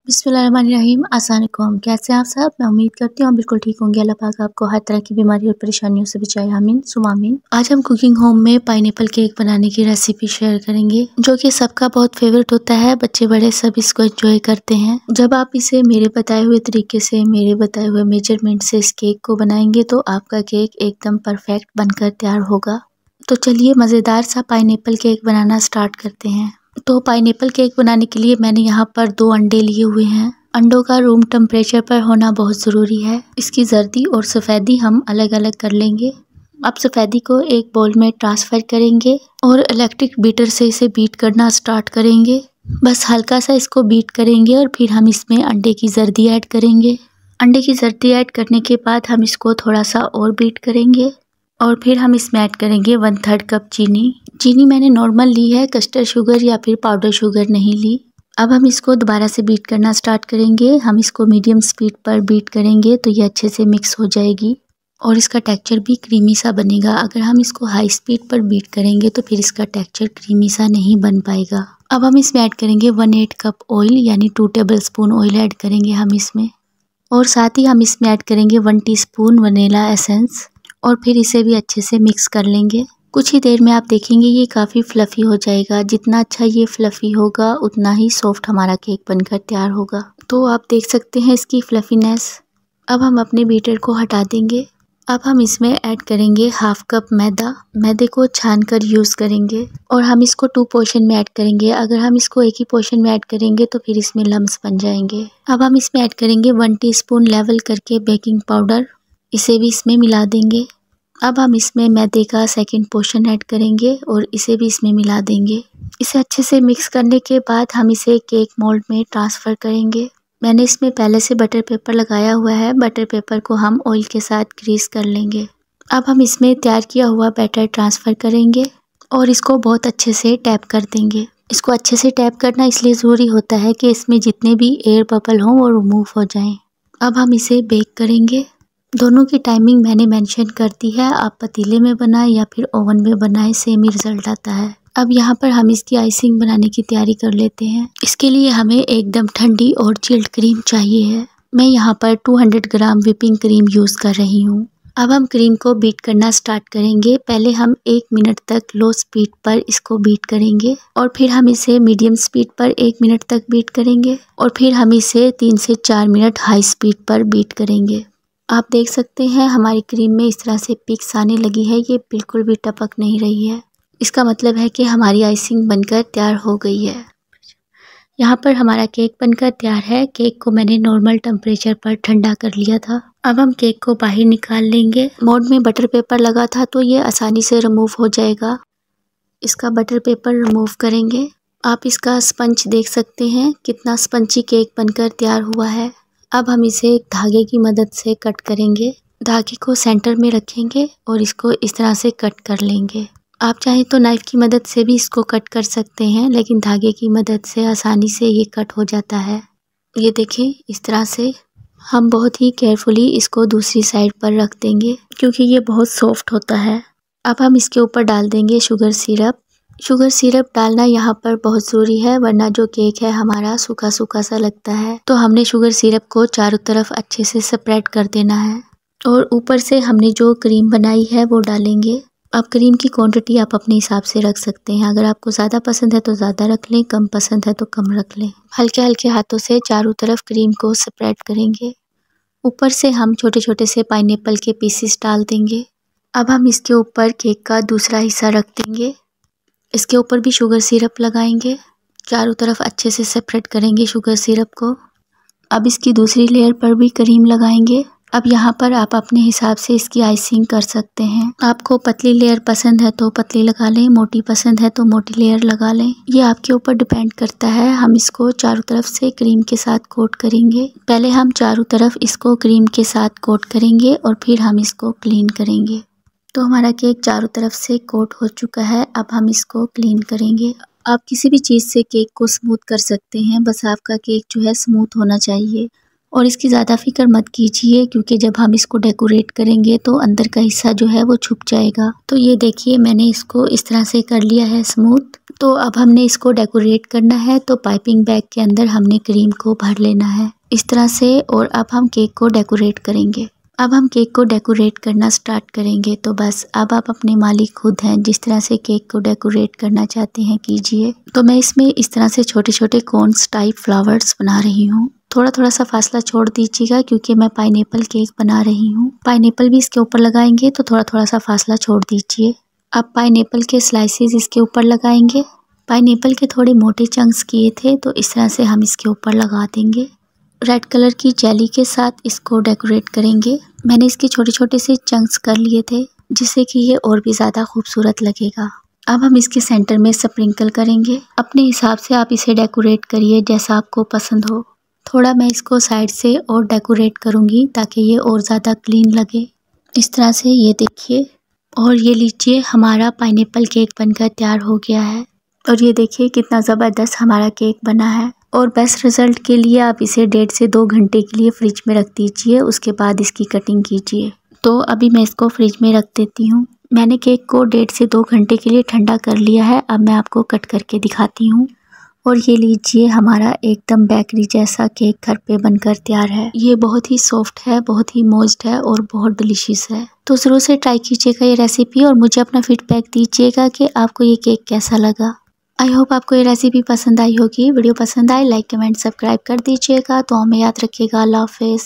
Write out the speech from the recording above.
बिस्मिल्लाहिर्रहमानिर्रहीम। अस्सलाम वालेकुम। कैसे हैं आप सब? मैं उम्मीद करती हूँ आप बिल्कुल ठीक होंगे। अल्लाह पाक आपको हर तरह की बीमारी और परेशानियों से बचाए। आमीन सुमा आमीन। आज हम कुकिंग होम में पाइनएप्पल केक बनाने की रेसिपी शेयर करेंगे, जो कि सबका बहुत फेवरेट होता है। बच्चे बड़े सब इसको एंजॉय करते हैं। जब आप इसे मेरे बताए हुए तरीके से, मेरे बताए हुए मेजरमेंट से इस केक को बनाएंगे तो आपका केक एकदम परफेक्ट बनकर तैयार होगा। तो चलिए मज़ेदार सा पाइनएप्पल केक बनाना स्टार्ट करते हैं। तो पाइनएप्पल केक बनाने के लिए मैंने यहाँ पर 2 अंडे लिए हुए हैं। अंडों का रूम टेम्परेचर पर होना बहुत ज़रूरी है। इसकी जर्दी और सफ़ेदी हम अलग अलग कर लेंगे। अब सफ़ेदी को एक बाउल में ट्रांसफ़र करेंगे और इलेक्ट्रिक बीटर से इसे बीट करना स्टार्ट करेंगे। बस हल्का सा इसको बीट करेंगे और फिर हम इसमें अंडे की जर्दी ऐड करेंगे। अंडे की जर्दी ऐड करने के बाद हम इसको थोड़ा सा और बीट करेंगे और फिर हम इसमें ऐड करेंगे 1/3 कप चीनी। चीनी मैंने नॉर्मल ली है, कस्टर्ड शुगर या फिर पाउडर शुगर नहीं ली। अब हम इसको दोबारा से बीट करना स्टार्ट करेंगे। हम इसको मीडियम स्पीड पर बीट करेंगे तो ये अच्छे से मिक्स हो जाएगी और इसका टेक्सचर भी क्रीमी सा बनेगा। अगर हम इसको हाई स्पीड पर बीट करेंगे तो फिर इसका टेक्सचर क्रीमी सा नहीं बन पाएगा। अब हम इसमें ऐड करेंगे 1/8 कप ऑयल, यानी 2 टेबलस्पून ऑयल ऐड करेंगे हम इसमें। और साथ ही हम इसमें ऐड करेंगे 1 टीस्पून वनीला एसेंस और फिर इसे भी अच्छे से मिक्स कर लेंगे। कुछ ही देर में आप देखेंगे ये काफ़ी फ्लफ़ी हो जाएगा। जितना अच्छा ये फ्लफ़ी होगा उतना ही सॉफ्ट हमारा केक बनकर तैयार होगा। तो आप देख सकते हैं इसकी फ्लफ़ीनेस। अब हम अपने बीटर को हटा देंगे। अब हम इसमें ऐड करेंगे 1/2 कप मैदा। मैदे को छान कर यूज़ करेंगे और हम इसको 2 पोर्शन में ऐड करेंगे। अगर हम इसको एक ही पोर्शन में ऐड करेंगे तो फिर इसमें लम्स बन जाएंगे। अब हम इसमें ऐड करेंगे 1 टीस्पून लेवल करके बेकिंग पाउडर। इसे भी इसमें मिला देंगे। अब हम इसमें मैदे का सेकंड पोर्शन ऐड करेंगे और इसे भी इसमें मिला देंगे। इसे अच्छे से मिक्स करने के बाद हम इसे केक मोल्ड में ट्रांसफ़र करेंगे। मैंने इसमें पहले से बटर पेपर लगाया हुआ है। बटर पेपर को हम ऑयल के साथ ग्रीस कर लेंगे। अब हम इसमें तैयार किया हुआ बैटर ट्रांसफ़र करेंगे और इसको बहुत अच्छे से टैप कर देंगे। इसको अच्छे से टैप करना इसलिए ज़रूरी होता है कि इसमें जितने भी एयर बबल हों वो रिमूव हो जाएं। अब हम इसे बेक करेंगे। दोनों की टाइमिंग मैंने मेंशन कर दी है। आप पतीले में बनाएं या फिर ओवन में बनाएं, सेम ही रिज़ल्ट आता है। अब यहाँ पर हम इसकी आइसिंग बनाने की तैयारी कर लेते हैं। इसके लिए हमें एकदम ठंडी और चिल्ड क्रीम चाहिए है। मैं यहाँ पर 200 ग्राम व्हिपिंग क्रीम यूज़ कर रही हूँ। अब हम क्रीम को बीट करना स्टार्ट करेंगे। पहले हम 1 मिनट तक लो स्पीड पर इसको बीट करेंगे और फिर हम इसे मीडियम स्पीड पर 1 मिनट तक बीट करेंगे और फिर हम इसे 3 से 4 मिनट हाई स्पीड पर बीट करेंगे। आप देख सकते हैं हमारी क्रीम में इस तरह से पिक्स आने लगी है। ये बिल्कुल भी टपक नहीं रही है। इसका मतलब है कि हमारी आइसिंग बनकर तैयार हो गई है। यहाँ पर हमारा केक बनकर तैयार है। केक को मैंने नॉर्मल टेम्परेचर पर ठंडा कर लिया था। अब हम केक को बाहर निकाल लेंगे। मोल्ड में बटर पेपर लगा था तो ये आसानी से रिमूव हो जाएगा। इसका बटर पेपर रिमूव करेंगे। आप इसका स्पंज देख सकते हैं कितना स्पंजी केक बनकर तैयार हुआ है। अब हम इसे एक धागे की मदद से कट करेंगे। धागे को सेंटर में रखेंगे और इसको इस तरह से कट कर लेंगे। आप चाहें तो नाइफ़ की मदद से भी इसको कट कर सकते हैं, लेकिन धागे की मदद से आसानी से ये कट हो जाता है। ये देखें, इस तरह से हम बहुत ही केयरफुली इसको दूसरी साइड पर रख देंगे क्योंकि ये बहुत सॉफ्ट होता है। अब हम इसके ऊपर डाल देंगे शुगर सिरप। शुगर सिरप डालना यहाँ पर बहुत ज़रूरी है, वरना जो केक है हमारा सूखा सूखा सा लगता है। तो हमने शुगर सिरप को चारों तरफ अच्छे से स्प्रेड कर देना है और ऊपर से हमने जो क्रीम बनाई है वो डालेंगे। अब क्रीम की क्वांटिटी आप अपने हिसाब से रख सकते हैं। अगर आपको ज़्यादा पसंद है तो ज़्यादा रख लें, कम पसंद है तो कम रख लें। हल्के हल्के हाथों से चारों तरफ क्रीम को स्प्रेड करेंगे। ऊपर से हम छोटे छोटे से पाइनएप्पल के पीसेस डाल देंगे। अब हम इसके ऊपर केक का दूसरा हिस्सा रख देंगे। इसके ऊपर भी शुगर सिरप लगाएंगे। चारों तरफ अच्छे से सेपरेट करेंगे शुगर सिरप को। अब इसकी दूसरी लेयर पर भी क्रीम लगाएंगे। अब यहाँ पर आप अपने हिसाब से इसकी आइसिंग कर सकते हैं। आपको पतली लेयर पसंद है तो पतली लगा लें, मोटी पसंद है तो मोटी लेयर लगा लें। ये आपके ऊपर डिपेंड करता है। हम इसको चारों तरफ से क्रीम के साथ कोट करेंगे। पहले हम चारों तरफ इसको क्रीम के साथ कोट करेंगे और फिर हम इसको क्लीन करेंगे। तो हमारा केक चारों तरफ से कोट हो चुका है। अब हम इसको क्लीन करेंगे। आप किसी भी चीज़ से केक को स्मूथ कर सकते हैं, बस आपका केक जो है स्मूथ होना चाहिए। और इसकी ज़्यादा फिक्र मत कीजिए क्योंकि जब हम इसको डेकोरेट करेंगे तो अंदर का हिस्सा जो है वो छुप जाएगा। तो ये देखिए मैंने इसको इस तरह से कर लिया है स्मूथ। तो अब हमने इसको डेकोरेट करना है, तो पाइपिंग बैग के अंदर हमने क्रीम को भर लेना है इस तरह से, और अब हम केक को डेकोरेट करेंगे। अब हम केक को डेकोरेट करना स्टार्ट करेंगे। तो बस अब आप अपने मालिक खुद हैं, जिस तरह से केक को डेकोरेट करना चाहते हैं कीजिए। तो मैं इसमें इस तरह से छोटे छोटे कोन्स टाइप फ्लावर्स बना रही हूँ। थोड़ा थोड़ा सा फासला छोड़ दीजिएगा क्योंकि मैं पाइनएप्पल केक बना रही हूँ। पाइनएप्पल भी इसके ऊपर लगाएंगे तो थोड़ा थोड़ा सा फासला छोड़ दीजिए। अब पाइनएप्पल के स्लाइसेस इसके ऊपर लगाएंगे। पाइनएप्पल के थोड़े मोटे चंक्स किए थे तो इस तरह से हम इसके ऊपर लगा देंगे। रेड कलर की जेली के साथ इसको डेकोरेट करेंगे। मैंने इसके छोटे छोटे से चंक्स कर लिए थे जिससे कि ये और भी ज़्यादा खूबसूरत लगेगा। अब हम इसके सेंटर में स्प्रिंकल करेंगे। अपने हिसाब से आप इसे डेकोरेट करिए जैसा आपको पसंद हो। थोड़ा मैं इसको साइड से और डेकोरेट करूँगी ताकि ये और ज़्यादा क्लीन लगे। इस तरह से ये देखिए, और ये लीजिए हमारा पाइनएप्पल केक बनकर तैयार हो गया है। और ये देखिए कितना ज़बरदस्त हमारा केक बना है। और बेस्ट रिज़ल्ट के लिए आप इसे 1.5 से 2 घंटे के लिए फ्रिज में रख दीजिए, उसके बाद इसकी कटिंग कीजिए। तो अभी मैं इसको फ्रिज में रख देती हूँ। मैंने केक को 1.5 से 2 घंटे के लिए ठंडा कर लिया है। अब मैं आपको कट करके दिखाती हूँ। और ये लीजिए हमारा एकदम बेकरी जैसा केक घर पे बनकर तैयार है। ये बहुत ही सॉफ्ट है, बहुत ही मॉइस्ट है और बहुत डिलीशियस है। तो ज़रूर से ट्राई कीजिएगा ये रेसिपी और मुझे अपना फीडबैक दीजिएगा कि आपको ये केक कैसा लगा। आई होप आपको ये रेसिपी पसंद आई होगी। वीडियो पसंद आए लाइक कमेंट सब्सक्राइब कर दीजिएगा। तो हमें याद रखिएगा। अल्लाह हाफिज़।